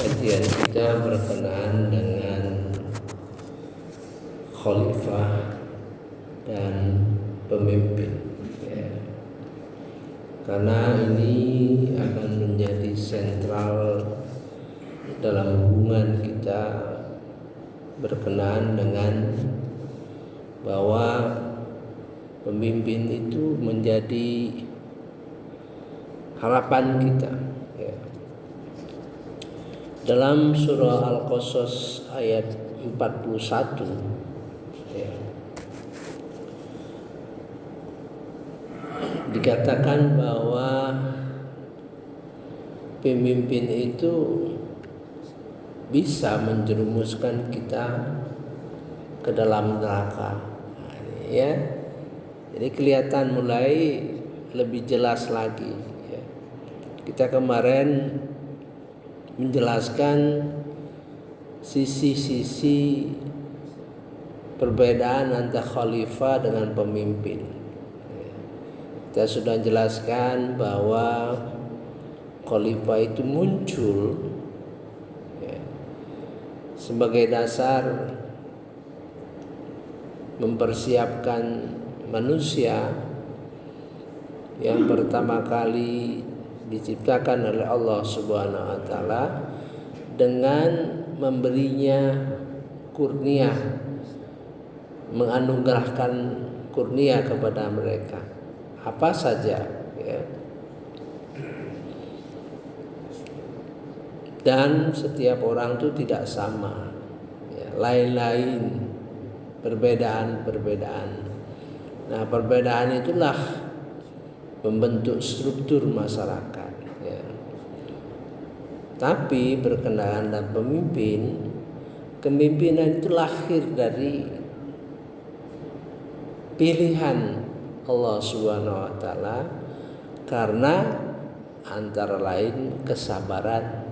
kajian kita berkenaan dengan khalifah dan pemimpin, ya. Karena ini akan menjadi sentral dalam hubungan kita berkenaan dengan bahwa pemimpin itu menjadi harapan kita, ya. Dalam surah Al-Qasas ayat 41, ya, dikatakan bahwa pemimpin itu bisa menjerumuskan kita ke dalam neraka, ya. Jadi kelihatan mulai lebih jelas lagi, ya. Kita kemarin menjelaskan sisi-sisi perbedaan antara khalifah dengan pemimpin. Kita sudah jelaskan bahwa khalifah itu muncul, ya, sebagai dasar mempersiapkan manusia yang pertama kali diciptakan oleh Allah Subhanahu wa taala dengan memberinya kurnia, menganugerahkan kurnia kepada mereka apa saja, ya. Dan setiap orang itu tidak sama, ya, lain-lain, perbedaan-perbedaan. Nah, perbedaan itulah membentuk struktur masyarakat, ya. Tapi berkenaan dengan pemimpin, kepemimpinan itu lahir dari pilihan Allah Subhanahu wa taala karena antara lain kesabaran,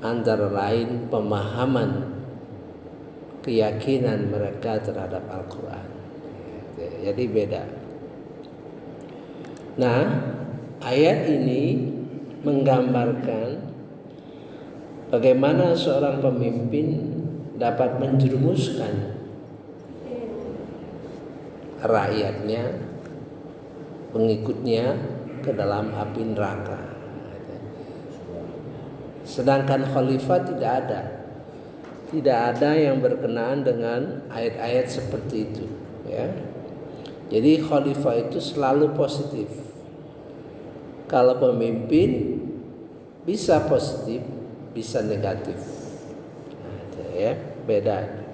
antara lain pemahaman, keyakinan mereka terhadap Al-Quran. Jadi beda. Nah, ayat ini menggambarkan bagaimana seorang pemimpin dapat menjerumuskan rakyatnya, pengikutnya ke dalam api neraka. Sedangkan khalifah tidak ada yang berkenaan dengan ayat-ayat seperti itu, ya. Jadi khalifah itu selalu positif. Kalau pemimpin bisa positif, bisa negatif, ya, beda.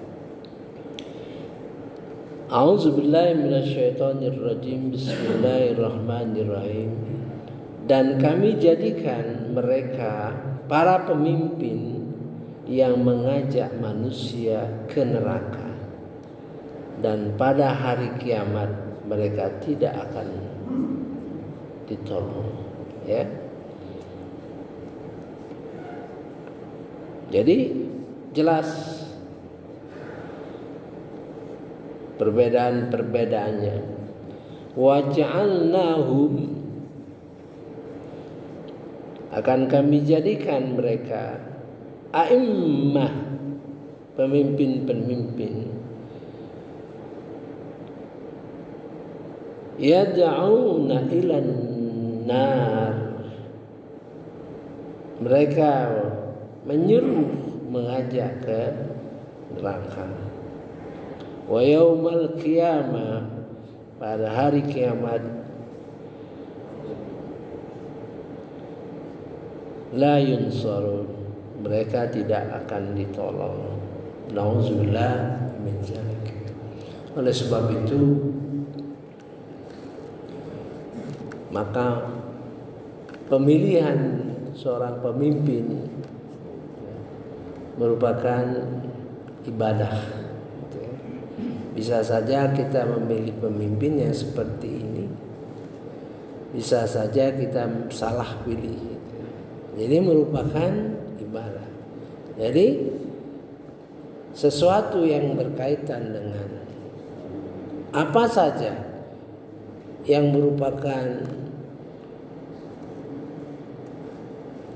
A'udzubillahi minasyaitonirrajim. Bismillahirrahmanirrahim. Dan kami jadikan mereka para pemimpin yang mengajak manusia ke neraka, dan pada hari kiamat mereka tidak akan ditolong, ya. Jadi jelas perbedaan-perbedaannya. Wa ja'alnahum, akan kami jadikan mereka a'immah, pemimpin-pemimpin, yad'una ilan nar, mereka menyuruh, mengajak ke neraka. Wa yaumal qiyamah, pada hari kiamat, la yunsarun, mereka tidak akan ditolong. Nauzubillah min dzalik. Oleh sebab itu, maka pemilihan seorang pemimpin merupakan ibadah. Bisa saja kita memilih pemimpin yang seperti ini, bisa saja kita salah pilih. Jadi merupakan ibadah. Jadi sesuatu yang berkaitan dengan apa saja yang merupakan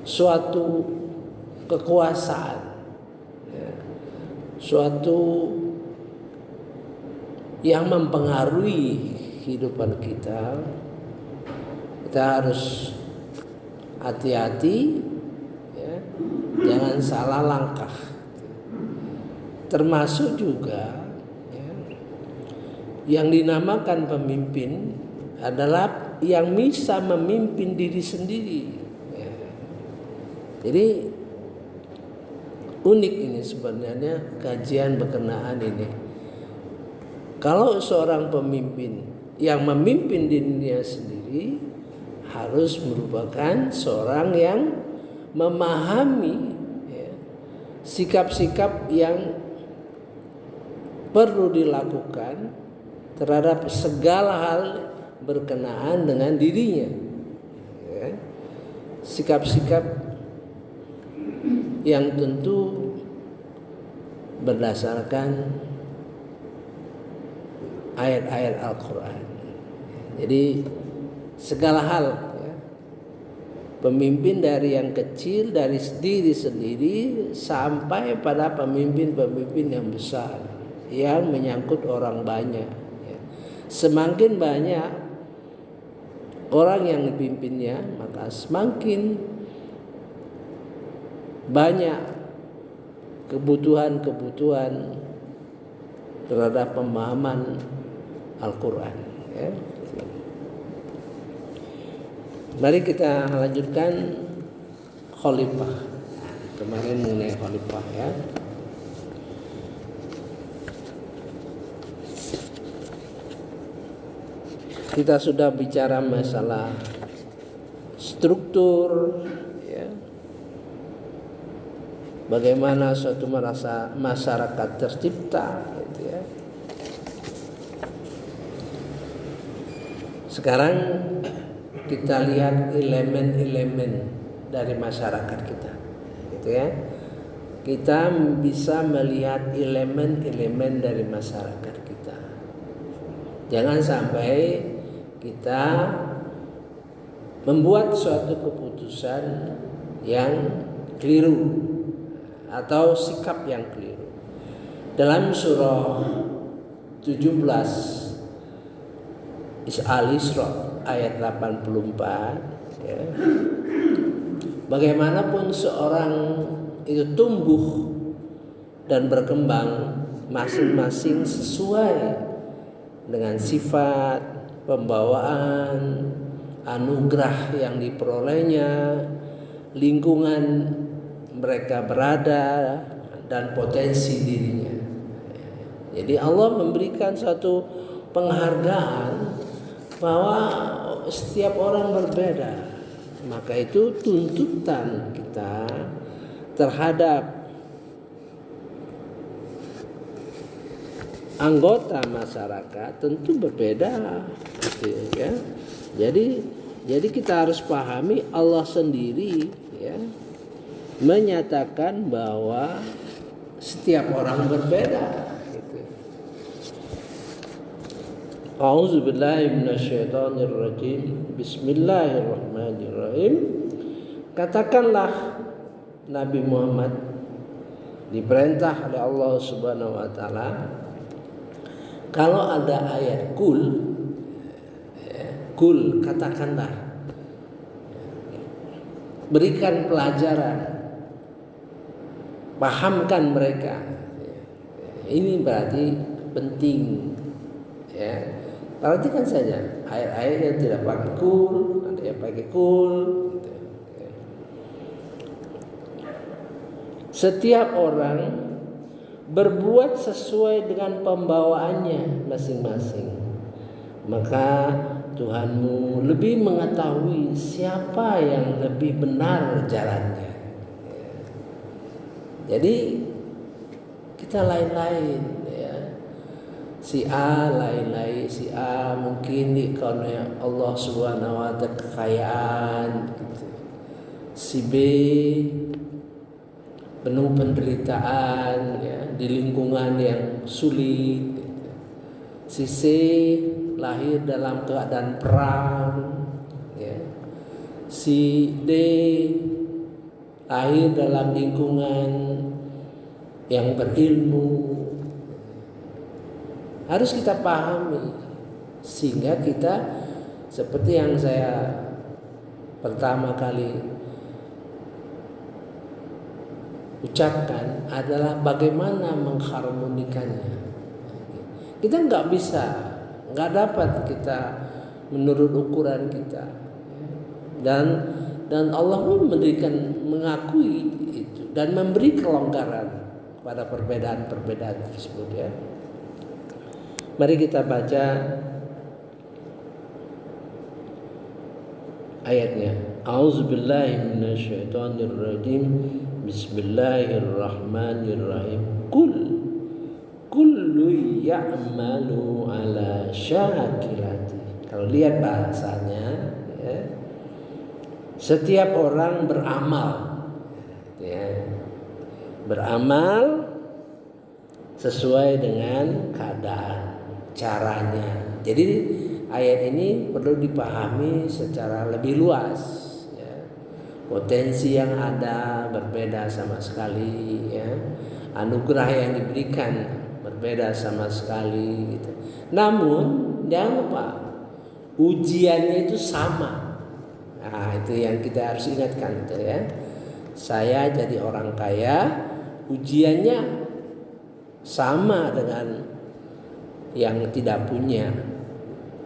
suatu kekuasaan, ya, suatu yang mempengaruhi kehidupan kita, kita harus hati-hati, ya, jangan salah langkah. Termasuk juga, ya, yang dinamakan pemimpin adalah yang bisa memimpin diri sendiri. Ya. Jadi unik ini sebenarnya kajian berkenaan ini. Kalau seorang pemimpin yang memimpin dirinya sendiri harus merupakan seorang yang memahami, ya, sikap-sikap yang perlu dilakukan terhadap segala hal berkenaan dengan dirinya, ya. Sikap-sikap yang tentu berdasarkan ayat-ayat Al-Quran. Jadi segala hal, ya, pemimpin dari yang kecil, dari diri sendiri sampai pada pemimpin-pemimpin yang besar yang menyangkut orang banyak, ya. Semakin banyak orang yang dipimpinnya, maka semakin banyak kebutuhan-kebutuhan terhadap pemahaman Al-Quran, ya. Mari kita lanjutkan khalifah. Kemarin mengenai khalifah, ya. Kita sudah bicara masalah struktur, ya. Bagaimana suatu masyarakat tercipta, gitu, ya. Sekarang kita lihat elemen-elemen dari masyarakat kita, gitu, ya. Kita bisa melihat elemen-elemen dari masyarakat kita. Jangan sampai kita membuat suatu keputusan yang keliru atau sikap yang keliru. Dalam surah 17 Al-Isra ayat 84, ya, bagaimanapun seorang itu tumbuh dan berkembang masing-masing sesuai dengan sifat, pembawaan, anugerah yang diperolehnya, lingkungan mereka berada, dan potensi dirinya. Jadi Allah memberikan satu penghargaan bahwa setiap orang berbeda. Maka itu tuntutan kita terhadap anggota masyarakat tentu berbeda, gitu, ya. Jadi kita harus pahami Allah sendiri, ya, menyatakan bahwa setiap orang berbeda. A'udzubillahi minasyaitonirrajim. Bismillahirrahmanirrahim. Katakanlah, Nabi Muhammad diperintah oleh Allah Subhanahu wa taala, kalau ada ayat kul, katakanlah, berikan pelajaran, pahamkan mereka. Ini berarti penting, ya. Perhatikan saja ayat-ayat yang tidak pakai kul, ada yang pakai kul, gitu. Setiap orang berbuat sesuai dengan pembawaannya masing-masing, maka Tuhanmu lebih mengetahui siapa yang lebih benar jalannya. Jadi kita lain-lain, si A lain-lain, si A mungkin karena Allah Subhanahu wa taala kekayaan, gitu. Si B penuh penderitaan, ya, di lingkungan yang sulit, gitu. Si C lahir dalam keadaan perang, ya. Si D lahir dalam lingkungan yang berilmu. Harus kita pahami sehingga kita seperti yang saya pertama kali ucapkan adalah bagaimana mengharmonikannya. Kita nggak dapat kita menurut ukuran kita, dan Allah pun mengakui itu dan memberi kelonggaran pada perbedaan-perbedaan tersebut ya. Mari kita baca ayatnya. A'udzubillahi minasyaitonirrajim. Bismillahirrahmanirrahim. Kullu ya'malu ala syakilati. Kalau lihat bahasanya ya, setiap orang beramal ya, beramal sesuai dengan keadaan caranya. Jadi ayat ini perlu dipahami secara lebih luas ya. Potensi yang ada berbeda sama sekali ya. Anugerah yang diberikan berbeda sama sekali gitu. Namun jangan lupa ujiannya itu sama. Nah, itu yang kita harus ingatkan itu ya. Saya jadi orang kaya, ujiannya sama dengan yang tidak punya,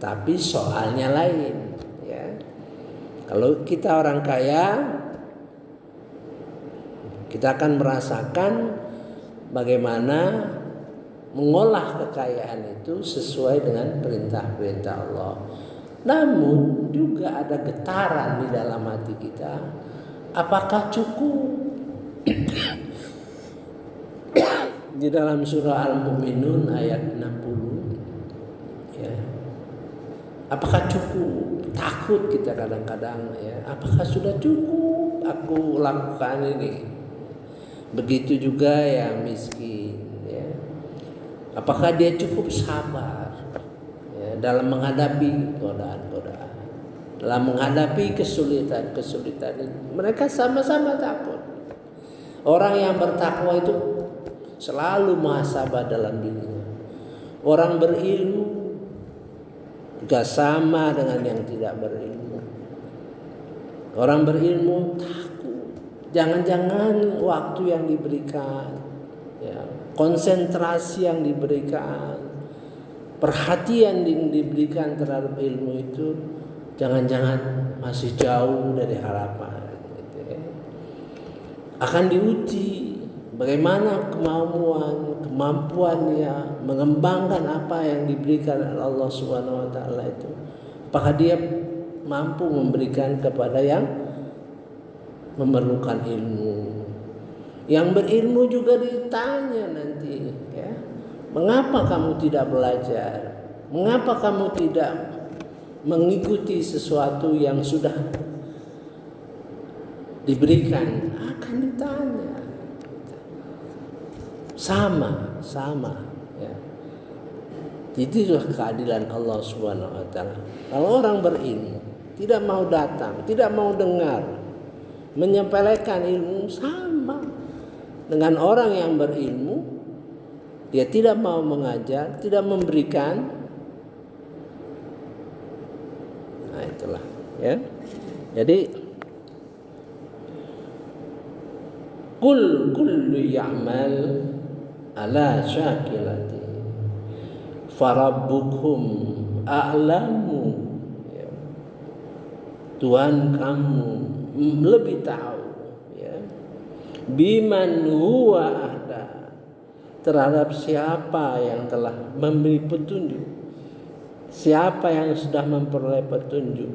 tapi soalnya lain ya. Kalau kita orang kaya, kita akan merasakan bagaimana mengolah kekayaan itu sesuai dengan perintah-perintah Allah. Namun juga ada getaran di dalam hati kita. Apakah cukup? Di dalam surah Al-Mu'minun ayat 60 ya. Apakah cukup? Takut kita kadang-kadang ya. Apakah sudah cukup aku lakukan ini? Begitu juga yang miskin ya. Apakah dia cukup sabar ya, dalam menghadapi godaan-godaan, dalam menghadapi kesulitan-kesulitan ini? Mereka sama-sama takut. Orang yang bertakwa itu selalu muhasabah dalam dirinya. Orang berilmu juga sama dengan yang tidak berilmu. Orang berilmu takut. Jangan-jangan waktu yang diberikan, ya, konsentrasi yang diberikan, perhatian yang diberikan terhadap ilmu itu jangan-jangan masih jauh dari harapan. Gitu ya. Akan diuji bagaimana kemampuan dia mengembangkan apa yang diberikan oleh Allah Subhanahu wa taala itu. Apakah dia mampu memberikan kepada yang memerlukan ilmu. Yang berilmu juga ditanya nanti ya. Mengapa kamu tidak belajar? Mengapa kamu tidak mengikuti sesuatu yang sudah diberikan? Akan ditanya. Sama ya. Itulah keadilan Allah Subhanahu wa taala. Kalau orang berilmu tidak mau datang, tidak mau dengar, menyepelekan ilmu, sama dengan orang yang berilmu, dia tidak mau mengajar, tidak memberikan. Nah, itulah ya. Jadi kullu ya'mal ala syakilati farabbukum a'lamu ya. Tuhan kamu lebih tahu ya, biman huwa ahda, terhadap siapa yang telah memberi petunjuk, siapa yang sudah memperoleh petunjuk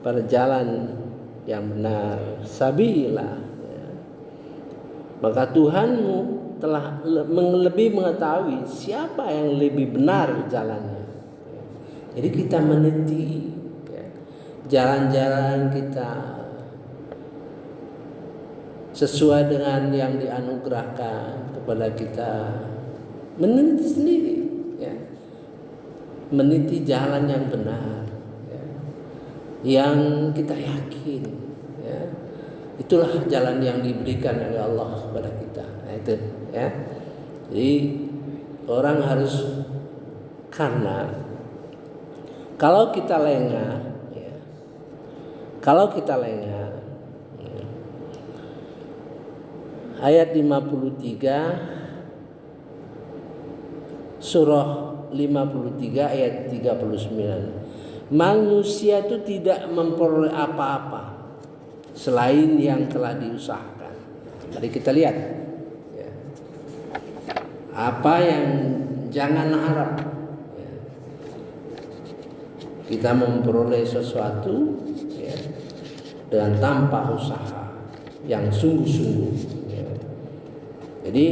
pada jalan yang benar, sabila ya. Maka Tuhanmu telah lebih mengetahui siapa yang lebih benar jalannya. Jadi kita meniti ya, jalan-jalan kita sesuai dengan yang dianugerahkan kepada kita. Meniti sendiri ya, meniti jalan yang benar ya, yang kita yakin ya, Itulah jalan yang diberikan oleh Allah kepada kita. Nah itu ya. Jadi orang harus, karena kalau kita lengah ya, ayat 53 surah 53 ayat 39, manusia itu tidak memperoleh apa-apa selain yang telah diusahakan. Mari kita lihat ya, apa yang jangan harap ya, kita memperoleh sesuatu ya, dengan tanpa usaha yang sungguh-sungguh ya. Jadi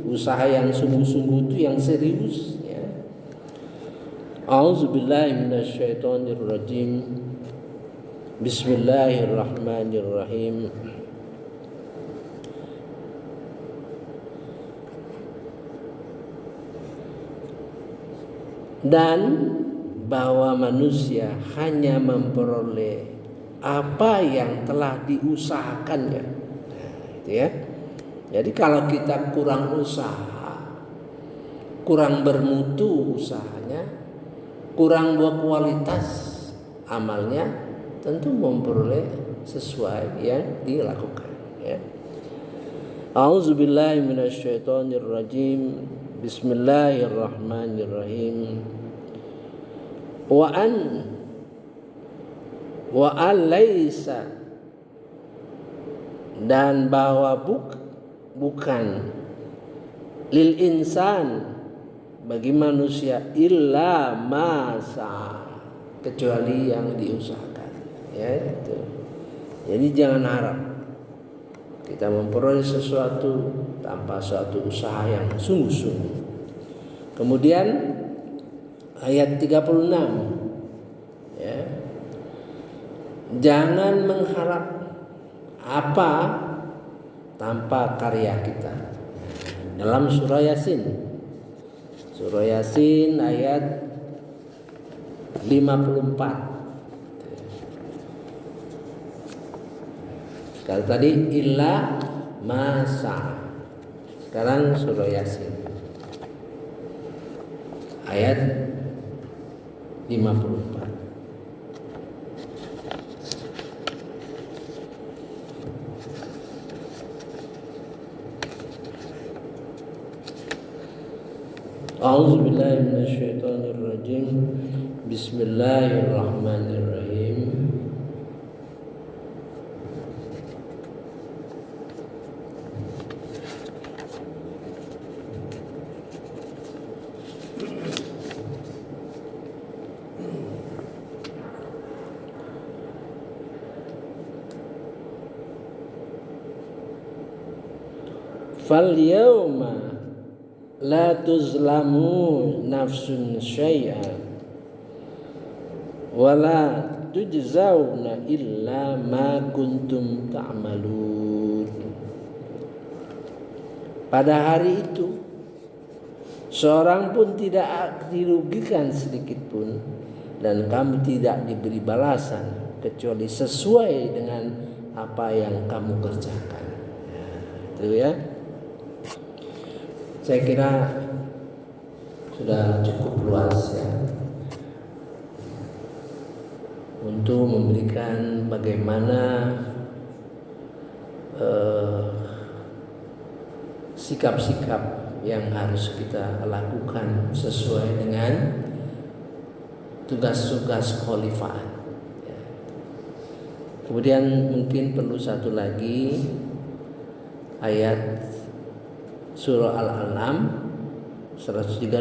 usaha yang sungguh-sungguh itu yang serius ya. A'udzubillahi minasyaitonirrajim. Bismillahirrahmanirrahim. Dan bahwa manusia hanya memperoleh apa yang telah diusahakannya. Nah, itu ya. Jadi kalau kita kurang usaha, kurang bermutu usahanya, kurang berkualitas amalnya, tentu memperoleh sesuai yang dilakukan ya. A'udzubillahi minasyaitonirrajim. Bismillahirrahmanirrahim. Wa an laisa, dan bahwa bukan lil insan, bagi manusia, illa masa, kecuali yang diusahakan ya itu. Jadi jangan harap kita memperoleh sesuatu tanpa suatu usaha yang sungguh-sungguh. Kemudian ayat 36 ya, jangan mengharap apa tanpa karya kita. Dalam surah Yasin ayat 54. Kalau tadi illa masa, sekarang surah Yasin ayat 54. A'udzubillahi minasyaitonirrajim. Bismillahirrahmanirrahim. Fal yawma la tuzlamu nafsun syai'an wa la tujzauna illa ma kuntum ta'malun. Pada hari itu seorang pun tidak dirugikan sedikit pun, dan kamu tidak diberi balasan kecuali sesuai dengan apa yang kamu kerjakan. Ya, itu ya. Saya kira sudah cukup luas ya untuk memberikan bagaimana sikap-sikap yang harus kita lakukan sesuai dengan tugas-tugas khalifah. Ya. Kemudian mungkin perlu satu lagi ayat surah Al-An'am 132,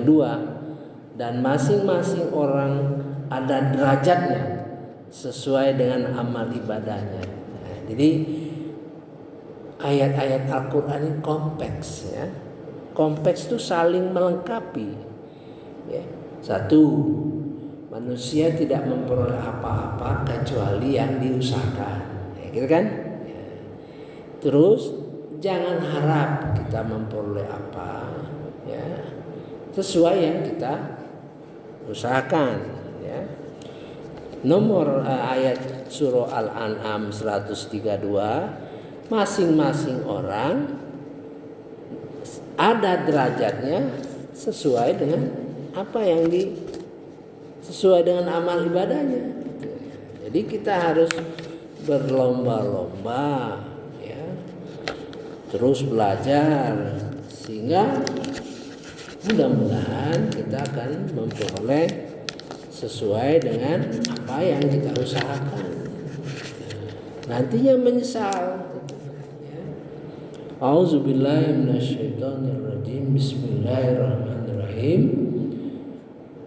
dan masing-masing orang ada derajatnya sesuai dengan amal ibadahnya. Nah, jadi ayat-ayat Al-Quran ini kompleks ya. Kompleks itu saling melengkapi ya. Satu, manusia tidak memperoleh apa-apa kecuali yang diusahakan ya, gitu kan ya. Terus jangan harap kita memperoleh apa ya, sesuai yang kita usahakan ya. Nomor ayat surah Al-An'am 132, masing-masing orang ada derajatnya sesuai dengan apa yang sesuai dengan amal ibadahnya. Jadi kita harus berlomba-lomba, ya, terus belajar sehingga mudah-mudahan kita akan memperoleh sesuai dengan apa yang kita usahakan. Nantinya menyesal. A'udzubillahi minasyaitonirrajim. Bismillahirrahmanirrahim.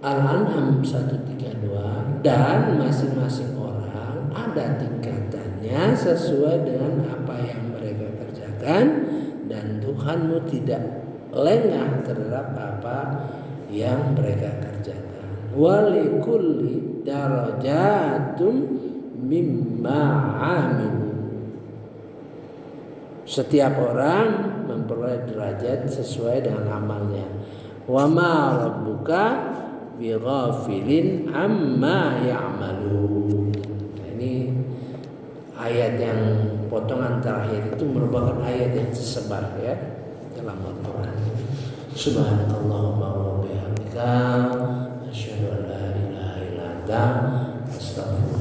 Al-An'am 132. Dan masing-masing orang ada tingkatannya sesuai dengan apa yang mereka kerjakan, dan Tuhanmu tidak lengah terhadap apa yang mereka kerjakan. Walikulli darajatum mimma amilu. Setiap orang memperoleh derajat sesuai dengan amalnya. Wa ma rabbuka bighafilin amma ya'malun. Ini ayat yang potongan terakhir itu merupakan ayat yang tersebar, ya, dalam Al-Quran. Subhanakallahumma wa bihamdika asyhadu an la ilaha illa anta astaghfiruka